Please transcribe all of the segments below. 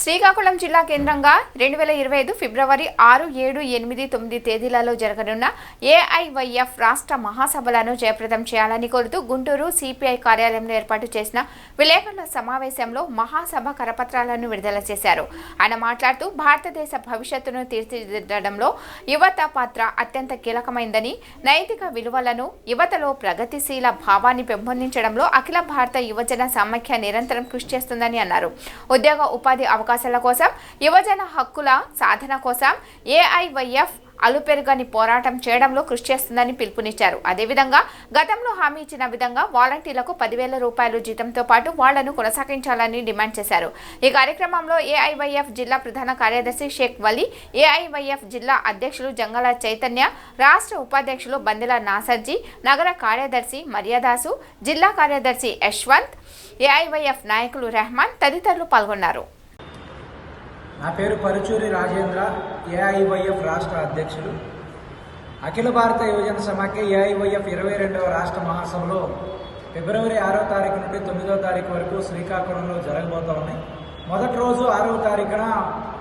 శ్రీకాకుళం జిల్లా కేంద్రంగా 2025 ఫిబ్రవరి 6, 7, 8, 9 తేదీలలో జరగనున్న ఏఐవైఎఫ్ రాష్ట్ర మహాసభలను జయప్రదం చేయాలని కోరుతూ గుంటూరు సిపిఐ కార్యాలయంలో ఏర్పాటు చేసిన విలేకరుల సమావేశంలో మహాసభ కరపత్రాలను విడుదల చేశారు. ఆయన మాట్లాడుతూ భారతదేశ భవిష్యత్తును తీర్చిదిద్దడంలో యువత పాత్ర అత్యంత కీలకమైందని, నైతిక విలువలను, యువతలో ప్రగతిశీల భావాన్ని పెంపొందించడంలో అఖిల భారత యువజన సమాఖ్య నిరంతరం కృషి చేస్తుందని అన్నారు. ఉద్యోగ ఉపాధి అవకాశాల కోసం, యువజన హక్కుల సాధన కోసం ఏఐవైఎఫ్ అలుపెరుగని పోరాటం చేయడంలో కృషి చేస్తుందని పిలుపునిచ్చారు. అదేవిధంగా గతంలో హామీ ఇచ్చిన విధంగా వాలంటీర్లకు 10,000 రూపాయలు జీతంతో పాటు వాళ్లను కొనసాగించాలని డిమాండ్ చేశారు. ఈ కార్యక్రమంలో ఏఐవైఎఫ్ జిల్లా ప్రధాన కార్యదర్శి షేక్ వలీ, ఏఐవైఎఫ్ జిల్లా అధ్యక్షులు జంగల చైతన్య, రాష్ట్ర ఉపాధ్యక్షులు బందిల నాసర్జీ, నగర కార్యదర్శి మర్యాదాసు, జిల్లా కార్యదర్శి యశ్వంత్, ఏఐవైఎఫ్ నాయకులు రెహమాన్ తదితరులు పాల్గొన్నారు. నా పేరు పరుచూరి రాజేంద్ర, ఏఐవైఎఫ్ రాష్ట్ర అధ్యక్షుడు. అఖిల భారత యువజన సమాఖ్య ఏఐవైఎఫ్ 22వ రాష్ట్ర మహాసభలో ఫిబ్రవరి 6వ తారీఖు నుండి 9వ తారీఖు వరకు శ్రీకాకుళంలో జరగబోతా ఉన్నాయి. మొదటి రోజు 6వ తారీఖున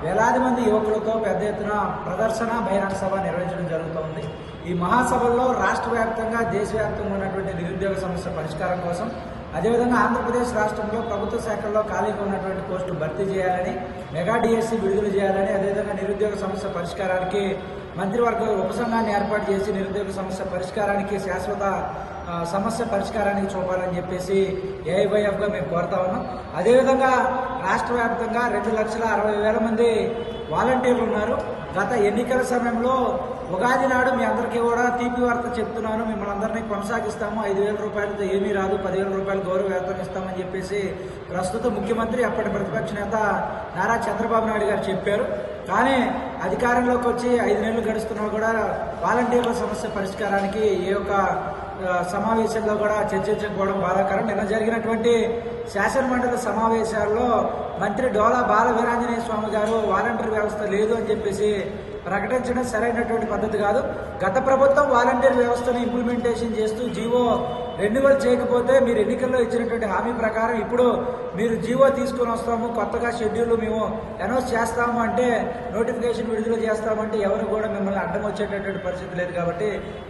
వేలాది మంది యువకులతో పెద్ద ఎత్తున ప్రదర్శన బహిరంగ సభ నిర్వహించడం జరుగుతోంది. ఈ మహాసభల్లో రాష్ట్ర వ్యాప్తంగా, దేశవ్యాప్తంగా ఉన్నటువంటి నిరుద్యోగ సమస్య పరిష్కారం కోసం, అదేవిధంగా ఆంధ్రప్రదేశ్ రాష్ట్రంలో ప్రభుత్వ శాఖల్లో ఖాళీగా ఉన్నటువంటి పోస్టులు భర్తీ చేయాలని, మెగా డిఎస్సి విడుదల చేయాలని, అదేవిధంగా నిరుద్యోగ సమస్య పరిష్కారానికి మంత్రివర్గ ఉపసంఘాన్ని ఏర్పాటు చేసి నిరుద్యోగ సమస్య పరిష్కారానికి, శాశ్వత సమస్య పరిష్కారానికి చూపాలని చెప్పేసి ఏఐవైఎఫ్గా మేము కోరుతా ఉన్నాం. అదేవిధంగా రాష్ట్ర వ్యాప్తంగా 2,60,000 మంది వాలంటీర్లు ఉన్నారు. గత ఎన్నికల సమయంలో ఉగాది నాడు మీ అందరికీ కూడా తీపి వార్త చెప్తున్నాను, మిమ్మల్ని అందరినీ కొనసాగిస్తాము, 5,000 రూపాయలతో ఏమీ రాదు, 10,000 రూపాయలు గౌరవ వేతనం ఇస్తామని చెప్పేసి ప్రస్తుత ముఖ్యమంత్రి, అప్పటి ప్రతిపక్ష నేత నారా చంద్రబాబు నాయుడు గారు చెప్పారు. కానీ అధికారంలోకి వచ్చి 5 నెలలు గడుస్తున్నా కూడా వాలంటీర్ల సమస్య పరిష్కారానికి ఏ ఒక్క సమావేశంలో కూడా చర్చించకపోవడం బాధాకరం. నిన్న జరిగినటువంటి శాసనమండలి సమావేశాల్లో మంత్రి డోలా బాల వీరాంజనేయ స్వామి గారు వాలంటీర్ వ్యవస్థ లేదు అని చెప్పేసి ప్రకటించడం సరైనటువంటి పద్ధతి కాదు. గత ప్రభుత్వం వాలంటీర్ వ్యవస్థను ఇంప్లిమెంటేషన్ చేస్తూ జీవో రెన్యువల్ చేయకపోతే మీరు ఎన్నికల్లో ఇచ్చినటువంటి హామీ ప్రకారం ఇప్పుడు మీరు జీవో తీసుకుని వస్తాము, కొత్తగా షెడ్యూల్ మేము అనౌన్స్ చేస్తాము అంటే, నోటిఫికేషన్ విడుదల చేస్తామంటే ఎవరు కూడా మిమ్మల్ని అడ్డం వచ్చేటటువంటి పరిస్థితి లేదు. కాబట్టి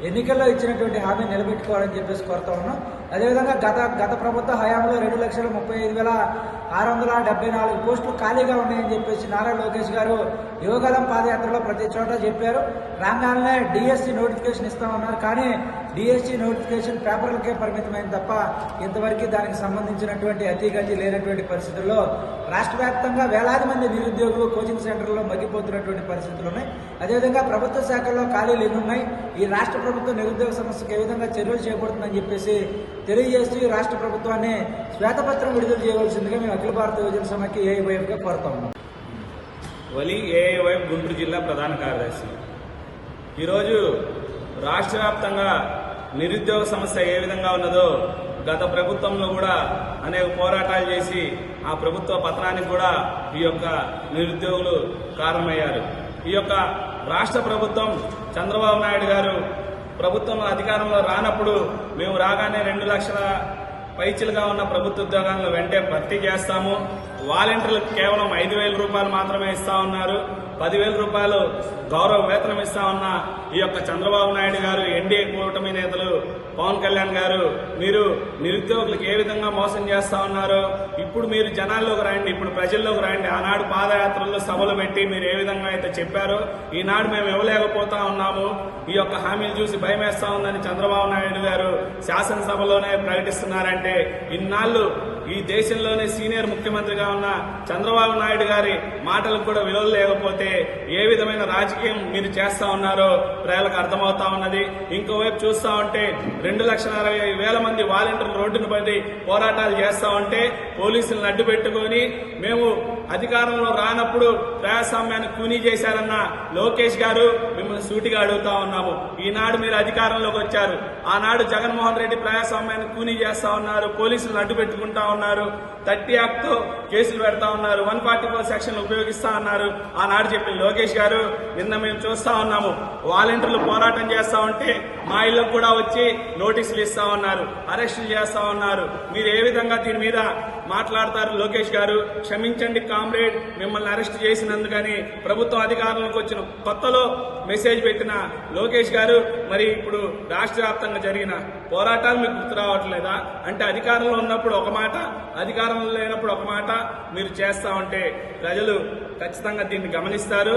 ఎన్నికల్లో ఇచ్చినటువంటి హామీ నిలబెట్టుకోవాలని చెప్పేసి కోరుతా ఉన్నాం. అదేవిధంగా గత ప్రభుత్వ హయాంలో 2,35,674 పోస్టులు ఖాళీగా ఉన్నాయని చెప్పేసి నారా లోకేష్ గారు యువగలం పాదయాత్రలో ప్రతి చోట చెప్పారు. రాగానే డిఎస్సి నోటిఫికేషన్ ఇస్తామన్నారు. కానీ డిఎస్సి నోటిఫికేషన్ పేపర్లకే పరిమితమైన తప్ప ఇంతవరకు దానికి సంబంధించినటువంటి అతిగతి లేనటువంటి పరిస్థితుల్లో రాష్ట్ర వ్యాప్తంగా వేలాది మంది నిరుద్యోగులు కోచింగ్ సెంటర్లో మగ్గిపోతున్నటువంటి పరిస్థితులు ఉన్నాయి. అదేవిధంగా ప్రభుత్వ శాఖల్లో ఖాళీలు ఎన్ని ఉన్నాయి, ఈ రాష్ట్ర ప్రభుత్వం నిరుద్యోగ సమస్యకు ఏ విధంగా చర్యలు చేపడుతుందని చెప్పేసి తెలియజేస్తూ ఈ రాష్ట్ర ప్రభుత్వాన్ని శ్వేతపత్రం విడుదల చేయవలసిందిగా మేము అఖిల భారత యువజన సమాఖ్య ఏఐవైఎఫ్గా కోరుతాము. వలి ఏఐవైఎఫ్ గుంటూరు జిల్లా ప్రధాన కార్యదర్శి. ఈరోజు రాష్ట్ర వ్యాప్తంగా నిరుద్యోగ సమస్య ఏ విధంగా ఉన్నదో గత ప్రభుత్వంలో కూడా అనేక పోరాటాలు చేసి ఆ ప్రభుత్వ పతనానికి కూడా ఈ యొక్క నిరుద్యోగులు కారణమయ్యారు. ఈ యొక్క రాష్ట్ర ప్రభుత్వం చంద్రబాబు నాయుడు గారు ప్రభుత్వం అధికారంలో రానప్పుడు మేము రాగానే 2 లక్షల పైచిలుగా ఉన్న ప్రభుత్వ ఉద్యోగాలను వెంటనే భర్తీ చేస్తాము, వాలంటీర్లకు కేవలం 5,000 రూపాయలు మాత్రమే ఇస్తా ఉన్నారు, 10,000 రూపాయలు గౌరవ వేతనం ఇస్తా ఉన్న ఈ యొక్క చంద్రబాబు నాయుడు గారు, ఎన్డీఏ కూటమి నేతలు పవన్ కళ్యాణ్ గారు మీరు నిరుద్యోగులకు ఏ విధంగా మోసం చేస్తా ఉన్నారో ఇప్పుడు మీరు జనాల్లోకి రండి, ఇప్పుడు ప్రజల్లోకి రండి. ఆనాడు పాదయాత్రల్లో సభలు పెట్టి మీరు ఏ విధంగా అయితే చెప్పారో ఈనాడు మేము ఇవ్వలేకపోతా ఉన్నాము, ఈ యొక్క హామీలు చూసి భయం వేస్తా ఉందని చంద్రబాబు నాయుడు గారు శాసనసభలోనే ప్రకటిస్తున్నారంటే, ఇన్నాళ్ళు ఈ దేశంలోనే సీనియర్ ముఖ్యమంత్రిగా ఉన్న చంద్రబాబు నాయుడు గారి మాటలకు కూడా విలువ లేకపోతే ఏ విధమైన రాజకీయం మీరు చేస్తా ఉన్నారో ప్రజలకు అర్థమవుతా ఉన్నది. ఇంకోవైపు చూస్తా ఉంటే 2,60,000 మంది వాలంటీర్లు రోడ్డును పడి పోరాటాలు చేస్తా ఉంటే పోలీసులను అడ్డు పెట్టుకుని మేము అధికారంలో రానప్పుడు ప్రజాస్వామ్యాన్ని కూనీ చేశారన్న లోకేష్ గారు మిమ్మల్ని సూటిగా అడుగుతా ఉన్నాము. ఈనాడు మీరు అధికారంలోకి వచ్చారు, ఆనాడు జగన్మోహన్ రెడ్డి ప్రజాస్వామ్యాన్ని కూనీ చేస్తా ఉన్నారు, పోలీసులను అడ్డు పెట్టుకుంటా ఉన్నారు, 30 యాక్ట్తో కేసులు పెడతా ఉన్నారు, 144 సెక్షన్ ఉపయోగిస్తా ఉన్నారు. ఆనాడు చెప్పిన లోకేష్ గారు నిన్న మేము చూస్తా ఉన్నాము, వాలంటీర్లు పోరాటం చేస్తా ఉంటే మా ఇళ్లకు కూడా వచ్చి నోటీసులు ఇస్తా ఉన్నారు, అరెస్టులు చేస్తా ఉన్నారు. మీరు ఏ విధంగా దీని మీద మాట్లాడతారు లోకేష్ గారు. క్షమించండి కామ్రేడ్, మిమ్మల్ని అరెస్ట్ చేసినందుకని ప్రభుత్వం అధికారంలోకి వచ్చిన కొత్తలో మెసేజ్ పెట్టిన లోకేష్ గారు మరి ఇప్పుడు రాష్ట్ర వ్యాప్తంగా జరిగిన పోరాటాలు మీకు గుర్తు రావట్లేదా? అంటే అధికారంలో ఉన్నప్పుడు ఒక మాట, అధికారంలో లేనప్పుడు ఒక మాట మీరు చేస్తా ఉంటే ప్రజలు ఖచ్చితంగా దీన్ని గమనిస్తారు.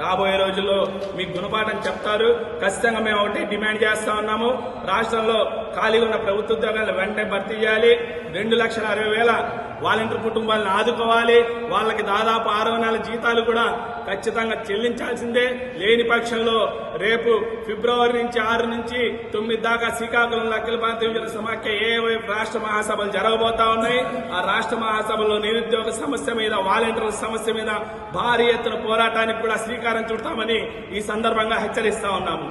రాబోయే రోజుల్లో మీకు గుణపాఠం చెప్తారు. ఖచ్చితంగా మేము ఒకటి డిమాండ్ చేస్తా ఉన్నాము. రాష్ట్రంలో ఖాళీగా ఉన్న ప్రభుత్వ ఉద్యోగాలు వెంటనే భర్తీ చేయాలి. 2,60,000 వాలంటీర్ కుటుంబాలను ఆదుకోవాలి. వాళ్ళకి దాదాపు 60 నెలల జీతాలు కూడా ఖచ్చితంగా చెల్లించాల్సిందే. లేని పక్షంలో రేపు ఫిబ్రవరి నుంచి 6 నుంచి 9 దాకా శ్రీకాకుళంలో అఖిల భారతీయ యువజన సమాఖ్య ఏఐవైఎఫ్ రాష్ట్ర మహాసభలు జరగబోతా ఉన్నాయి. ఆ రాష్ట్ర మహాసభలో నిరుద్యోగ సమస్య మీద, వాలంటీర్ల సమస్య మీద భారీ ఎత్తున పోరాటానికి కూడా శ్రీకారం చుడతామని ఈ సందర్భంగా హెచ్చరిస్తా ఉన్నాము.